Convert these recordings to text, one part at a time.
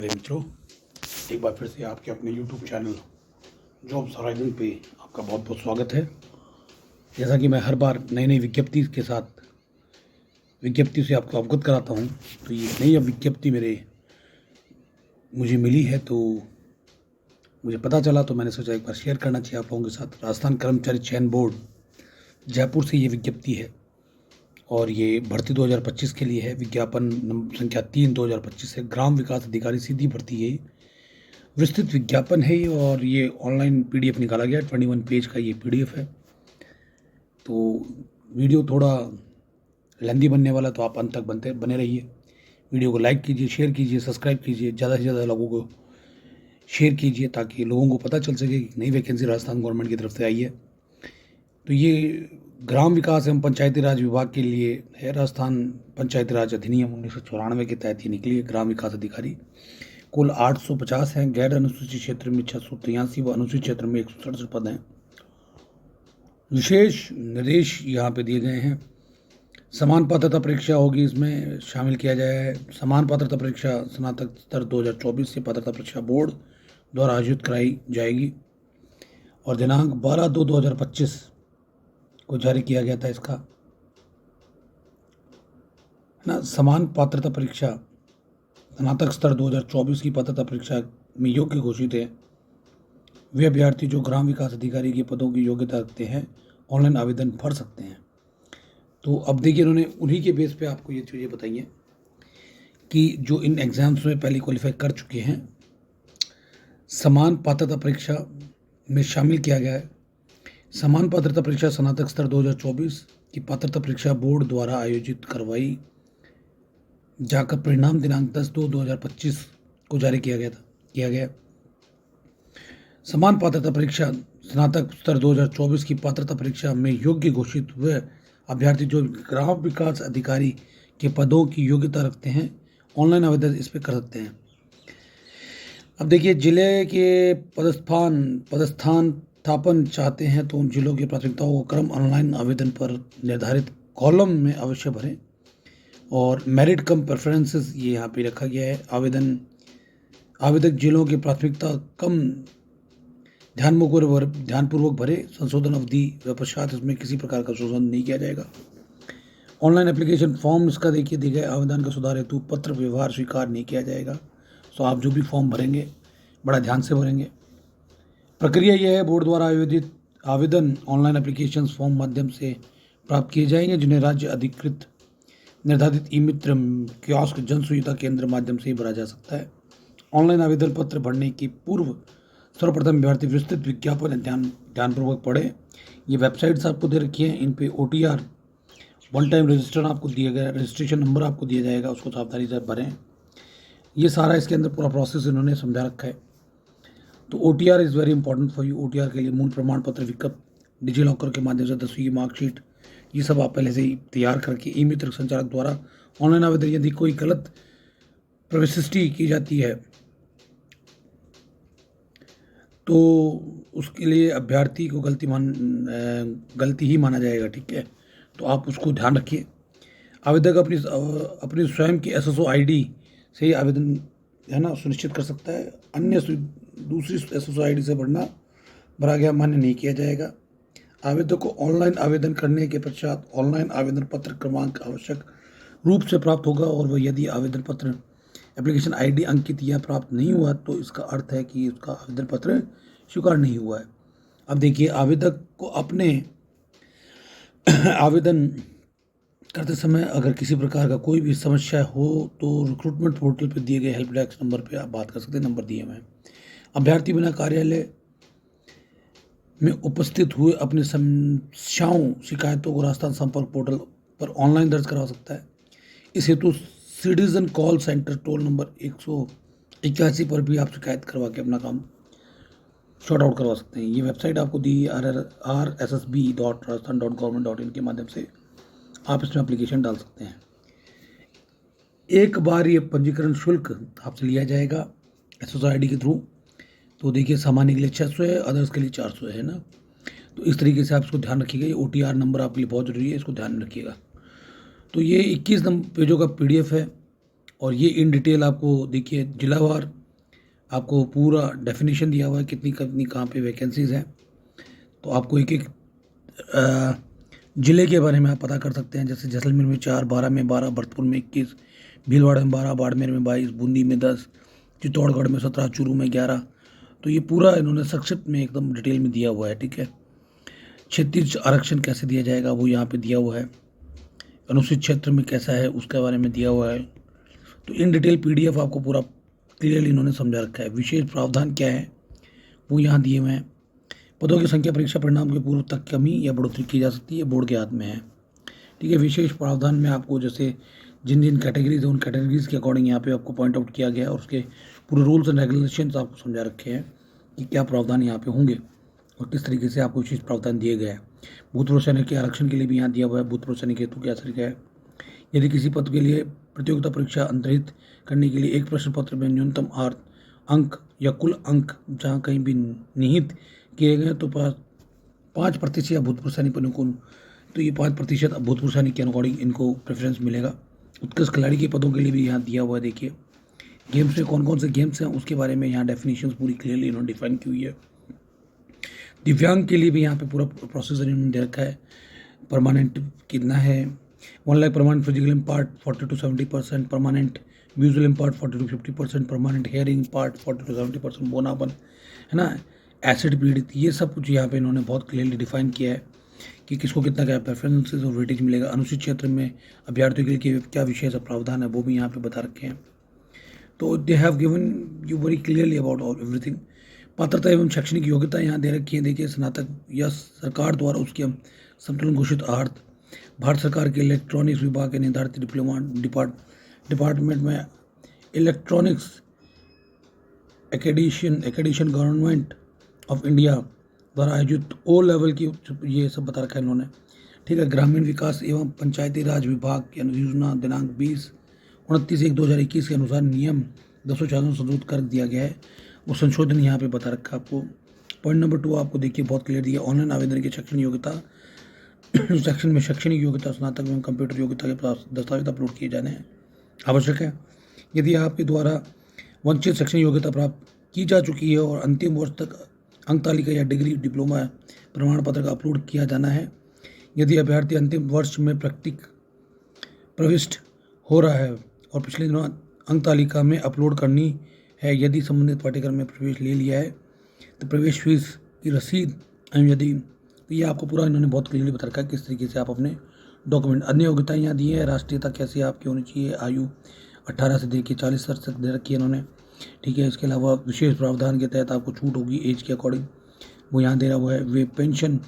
मेरे मित्रों, एक बार फिर से आपके अपने YouTube चैनल जॉब्स हॉराइजन पे आपका बहुत बहुत स्वागत है। जैसा कि मैं हर बार नई नई विज्ञप्ति से आपको अवगत कराता हूँ, तो ये नई विज्ञप्ति मुझे मिली है, तो मुझे पता चला, तो मैंने सोचा एक बार शेयर करना चाहिए आप लोगों के साथ। राजस्थान कर्मचारी चयन बोर्ड जयपुर से ये विज्ञप्ति है और ये भर्ती 2025 के लिए है। विज्ञापन संख्या 3 2025 है। ग्राम विकास अधिकारी सीधी भर्ती है। विस्तृत विज्ञापन है और ये ऑनलाइन PDF निकाला गया। 21 पेज का ये PDF है। तो वीडियो थोड़ा लेंदी बनने वाला, तो आप अंत तक बने रहिए। वीडियो को लाइक कीजिए, शेयर कीजिए, सब्सक्राइब कीजिए, ज़्यादा से ज़्यादा लोगों को शेयर कीजिए ताकि लोगों को पता चल सके कि नई वैकेंसी राजस्थान गवर्नमेंट की तरफ से आई है। तो ये ग्राम विकास एवं पंचायती राज विभाग के लिए है। राजस्थान पंचायती राज अधिनियम 1994 के तहत ये निकली है। ग्राम विकास अधिकारी कुल 850 हैं। गैर अनुसूचित क्षेत्र में 683 व अनुसूचित क्षेत्र में 167 पद हैं। विशेष निर्देश यहाँ पे दिए गए हैं। समान पात्रता परीक्षा होगी, इसमें शामिल किया जाए है। समान पात्रता परीक्षा स्नातक स्तर 2024 से पात्रता परीक्षा बोर्ड द्वारा आयोजित कराई जाएगी और दिनांक 12/2/2025 को जारी किया गया था इसका, है ना। समान पात्रता परीक्षा स्नातक स्तर 2024 की पात्रता परीक्षा में योग्य घोषित है वे अभ्यर्थी जो ग्राम विकास अधिकारी के पदों की योग्यता रखते हैं ऑनलाइन आवेदन भर सकते हैं। तो अब देखिए, इन्होंने उन्हीं के बेस पे आपको ये चीज़ें बताई हैं कि जो इन एग्ज़ाम्स में पहले क्वालिफाई कर चुके हैं, समान पात्रता परीक्षा में शामिल किया गया है। समान पात्रता परीक्षा स्नातक स्तर 2024 की पात्रता परीक्षा बोर्ड द्वारा आयोजित करवाई जाकर परिणाम दिनांक 10/2/2025 को जारी किया गया। समान पात्रता परीक्षा स्नातक स्तर 2024 की पात्रता परीक्षा में योग्य घोषित हुए अभ्यर्थी जो ग्राम विकास अधिकारी के पदों की योग्यता रखते हैं ऑनलाइन आवेदन इस पर कर सकते हैं। अब देखिए, जिले के पदस्थान स्थापन चाहते हैं तो उन जिलों की प्राथमिकताओं को क्रम ऑनलाइन आवेदन पर निर्धारित कॉलम में अवश्य भरें और मेरिट कम प्रेफरेंसेस ये यहाँ पे रखा गया है। आवेदक जिलों की प्राथमिकता कम ध्यानपूर्वक भरे। संशोधन अवधि व पश्चात इसमें किसी प्रकार का शोषण नहीं किया जाएगा। ऑनलाइन एप्लीकेशन फॉर्म इसका देखिए दिए गए। आवेदन का सुधार हेतु पत्र व्यवहार स्वीकार नहीं किया जाएगा। तो आप जो भी फॉर्म भरेंगे बड़ा ध्यान से भरेंगे। प्रक्रिया यह है, बोर्ड द्वारा आयोजित आवेदन ऑनलाइन एप्लीकेशन फॉर्म माध्यम से प्राप्त किए जाएंगे जिन्हें राज्य अधिकृत निर्धारित ई-मित्र कियोस्क जन सुविधा केंद्र माध्यम से ही भरा जा सकता है। ऑनलाइन आवेदन पत्र भरने की पूर्व सर्वप्रथम अभ्यर्थी विस्तृत विज्ञापन ध्यानपूर्वक पढ़ें। ये वेबसाइट्स आपको दे रखी हैं, इन पे OTR वन टाइम रजिस्टर आपको दिया गया, रजिस्ट्रेशन नंबर आपको दिया जाएगा, उसको सावधानी से भरें। ये सारा इसके अंदर पूरा प्रोसेस इन्होंने समझा रखा है। तो OTR is very important for you. OTR के लिए मूल प्रमाण पत्र विकल्प डिजी लॉकर के माध्यम से 10वीं की मार्कशीट ये सब आप पहले से ही तैयार करके ई-मित्र संचालक द्वारा ऑनलाइन आवेदन, यदि कोई गलत प्रविष्टि की जाती है तो उसके लिए अभ्यर्थी को गलती ही माना जाएगा, ठीक है। तो आप उसको ध्यान रखिए। आवेदक अपनी स्वयं की SSO ID से ही आवेदन, है ना, सुनिश्चित कर सकता है। अन्य दूसरी SSO ID से भरा गया मान्य नहीं किया जाएगा। आवेदक को ऑनलाइन आवेदन करने के पश्चात ऑनलाइन आवेदन पत्र क्रमांक आवश्यक रूप से प्राप्त होगा और वह यदि आवेदन पत्र एप्लीकेशन ID अंकित या प्राप्त नहीं हुआ तो इसका अर्थ है कि उसका आवेदन पत्र स्वीकार नहीं हुआ है। अब देखिए, आवेदक को अपने आवेदन करते समय अगर किसी प्रकार का कोई भी समस्या हो तो रिक्रूटमेंट पोर्टल पर दिए गए हेल्प डेस्क नंबर पर आप बात कर सकते हैं। नंबर दिए हुए हैं। अभ्यर्थी बिना कार्यालय में उपस्थित हुए अपनी समस्याओं शिकायतों को राजस्थान संपर्क पोर्टल पर ऑनलाइन दर्ज करा सकता है। इस हेतु citizen call centre toll number 181 पर भी आप शिकायत करवा के अपना काम शॉर्ट आउट करवा सकते हैं। ये वेबसाइट आपको दी rssb.rajasthan.government.in के माध्यम से आप इसमें एप्लीकेशन डाल सकते हैं। एक बार ये पंजीकरण शुल्क आपसे लिया जाएगा SSO ID के थ्रू। तो देखिए, सामान्य के लिए 600 है, अदर्स के लिए 400 है ना। तो इस तरीके से आप इसको ध्यान रखिएगा। ये OTR नंबर आपके लिए बहुत जरूरी है, इसको ध्यान में रखिएगा। तो ये 21 पेजों का PDF है और ये इन डिटेल आपको देखिए जिलावार आपको पूरा डेफिनेशन दिया हुआ है, कितनी कितनी कहाँ पे वैकेंसीज़ हैं। तो आपको एक एक ज़िले के बारे में आप पता कर सकते हैं, जैसे जैसलमेर में 4, बारा में 12, भरतपुर में 21, भीलवाड़ा में 12, बाड़मेर में 22, बूंदी में 10, चित्तौड़गढ़ में 17, चूरू में 11। तो ये पूरा इन्होंने संक्षिप्त में एकदम डिटेल में दिया हुआ है, ठीक है। क्षेत्रीय आरक्षण कैसे दिया जाएगा वो यहाँ पे दिया हुआ है, अनुसूचित क्षेत्र में कैसा है उसके बारे में दिया हुआ है। तो इन डिटेल PDF आपको पूरा क्लियरली इन्होंने समझा रखा है। विशेष प्रावधान क्या है वो यहाँ दिए हुए हैं। पदों की संख्या परीक्षा परिणाम के पूर्व तक कमी या बढ़ोतरी की जा सकती है, बोर्ड के हाथ में है, ठीक है। विशेष प्रावधान में आपको जैसे जिन जिन कैटेगरीज है उन कैटेगरीज के अकॉर्डिंग यहाँ पे आपको पॉइंट आउट किया गया है और उसके पूरे रूल्स एंड रेगुलेशंस आपको समझा रखे हैं कि क्या प्रावधान यहाँ पे होंगे और किस तरीके से आपको विशेष प्रावधान दिए गए हैं। भूतपूर्व सैनिक के आरक्षण के लिए भी यहाँ दिया हुआ है, भूतपूर्व सैनिक हेतु क्या तरीका है। यदि किसी पद के लिए प्रतियोगिता परीक्षा अंतरित करने के लिए एक प्रश्न पत्र में न्यूनतम 8 अंक या कुल अंक जहाँ कहीं भी निहित किए गए तो 5% या भूतपूर्व सैनिक अनुकूल, तो ये 5% भूतपूर्व सैनिक के अकॉर्डिंग इनको प्रेफरेंस मिलेगा। उत्कृष्ट खिलाड़ी के पदों के लिए भी यहाँ दिया हुआ है। देखिए गेम्स में कौन कौन से गेम्स हैं उसके बारे में यहाँ डेफिनेशंस पूरी क्लियरली इन्होंने डिफाइन की हुई है। दिव्यांग के लिए भी यहाँ पे पूरा प्रोसेसर इन्होंने दे रखा है। परमानेंट कितना है, 1 lakh permanent physical impart 40 to 70%, permanent visual impart 40 to 50%, permanent hearing part 40 to 70%, बोनापन है ना, एसिड पीड़ित, ये सब कुछ यहाँ पे इन्होंने बहुत क्लियरली डिफाइन किया है कि किसको कितना क्या प्रेफरेंसेस और वेटेज मिलेगा। अनुसूचित क्षेत्र में अभ्यर्थियों के लिए क्या विशेष प्रावधान है वो भी यहाँ पे बता रखे हैं। तो they have given you very clearly about all everything. पात्रता एवं शैक्षणिक योग्यता यहाँ दे रखी है। देखिए स्नातक या सरकार द्वारा उसके संतुलन घोषित अर्थ, भारत सरकार के इलेक्ट्रॉनिक्स विभाग के निर्धारित डिप्लोमा डिपार्टमेंट में इलेक्ट्रॉनिक्स एकेडिशन गवर्नमेंट ऑफ इंडिया द्वारा आयोजित O लेवल की, ये सब बता रखा है इन्होंने, ठीक है। ग्रामीण विकास एवं पंचायती राज विभाग की अनुसूचना दिनांक 29/1/2021 के अनुसार नियम 254 संशोधित कर दिया गया है, वो संशोधन यहाँ पे बता रखा है आपको। पॉइंट नंबर 2 आपको देखिए बहुत क्लियर दिया, ऑनलाइन आवेदन की शैक्षणिक योग्यता सेक्शन में शैक्षणिक योग्यता स्नातक एवं कंप्यूटर योग्यता के दस्तावेज अपलोड किए जाने हैं आवश्यक है। यदि आपके द्वारा वंचित शैक्षणिक योग्यता प्राप्त की जा चुकी है और अंतिम वर्ष तक अंक तालिका या डिग्री डिप्लोमा प्रमाण पत्र का अपलोड किया जाना है। यदि अभ्यर्थी अंतिम वर्ष में प्रविष्ट हो रहा है और पिछले दिनों अंक तालिका में अपलोड करनी है, यदि संबंधित पाठ्यक्रम में प्रवेश ले लिया है तो प्रवेश फीस की रसीद, यदि तो ये आपको पूरा इन्होंने बहुत क्लियरली बता रखा है किस तरीके से आप अपने डॉक्यूमेंट। अन्य योग्यताएँ यहाँ दी है, राष्ट्रीयता कैसी आपकी होनी चाहिए, आयु 18 से देखिए 40 वर्ष तक दे रखी है इन्होंने, ठीक है। इसके अलावा विशेष प्रावधान के तहत आपको छूट होगी एज के अकॉर्डिंग, वो यहाँ दे रहा हुआ है। वे पेंशन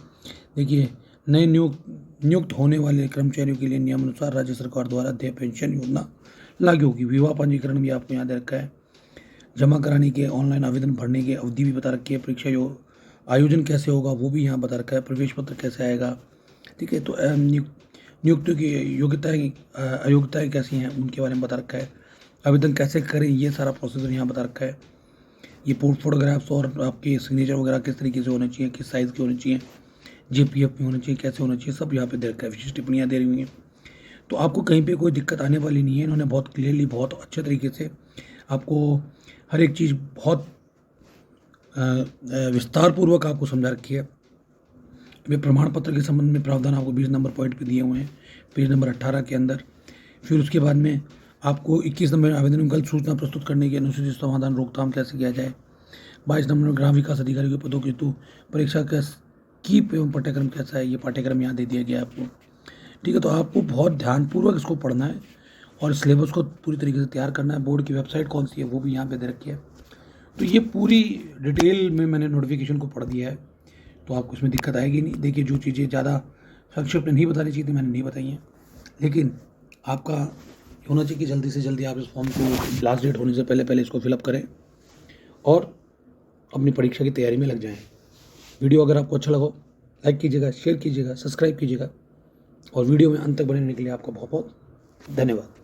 देखिए नए नियुक्त होने वाले कर्मचारियों के लिए नियमानुसार राज्य सरकार द्वारा देय पेंशन योजना लागू होगी। विवाह पंजीकरण भी आपको यहाँ दे रखा है। जमा कराने के ऑनलाइन आवेदन भरने की अवधि भी बता रखी है। परीक्षा आयोजन कैसे होगा वो भी यहाँ बता रखा है। प्रवेश पत्र कैसे आएगा, ठीक है। तो नियुक्तियों की अयोग्यताएँ कैसी हैं उनके बारे में बता रखा है। आवेदन कैसे करें ये सारा प्रोसीजर यहाँ बता रखा है। ये फोटोग्राफ्स और आपके सिग्नेचर वगैरह किस तरीके से होने चाहिए, किस साइज़ के होने चाहिए, JPF में होना चाहिए, कैसे होना चाहिए, सब यहाँ पे दे रखा है। विशेष टिप्पणियाँ दे रही हुई हैं, तो आपको कहीं पे कोई दिक्कत आने वाली नहीं है। इन्होंने बहुत क्लियरली बहुत अच्छे तरीके से आपको हर एक चीज़ बहुत विस्तारपूर्वक आपको समझा रखी है। वे प्रमाण पत्र के संबंध में प्रावधान आपको 20 नंबर पॉइंट पे दिए हुए हैं, पेज नंबर 18 के अंदर। फिर उसके बाद में आपको 21 नंबर आवेदन में गलत सूचना प्रस्तुत करने की अनुसूचित समाधान रोकथाम कैसे किया जाए। 22 नंबर में ग्राम विकास अधिकारी के पदों के हेतु परीक्षा का कीप एवं पाठ्यक्रम कैसा है, ये पाठ्यक्रम यहाँ दे दिया गया है आपको, ठीक है। तो आपको बहुत ध्यानपूर्वक इसको पढ़ना है और सिलेबस को पूरी तरीके से तैयार करना है। बोर्ड की वेबसाइट कौन सी है वो भी यहाँ पे दे रखी है। तो ये पूरी डिटेल में मैंने नोटिफिकेशन को पढ़ दिया है, तो आपको इसमें दिक्कत आएगी नहीं। देखिए जो चीज़ें ज़्यादा संक्षिप्त में नहीं बतानी चाहिए थी मैंने नहीं बताई हैं, लेकिन आपका होना चाहिए कि जल्दी से जल्दी आप इस फॉर्म को लास्ट डेट होने से पहले इसको फिलअप करें और अपनी परीक्षा की तैयारी में लग जाएं। वीडियो अगर आपको अच्छा लगा लाइक कीजिएगा, शेयर कीजिएगा, सब्सक्राइब कीजिएगा और वीडियो में अंत तक बने रहने के लिए आपका बहुत बहुत धन्यवाद।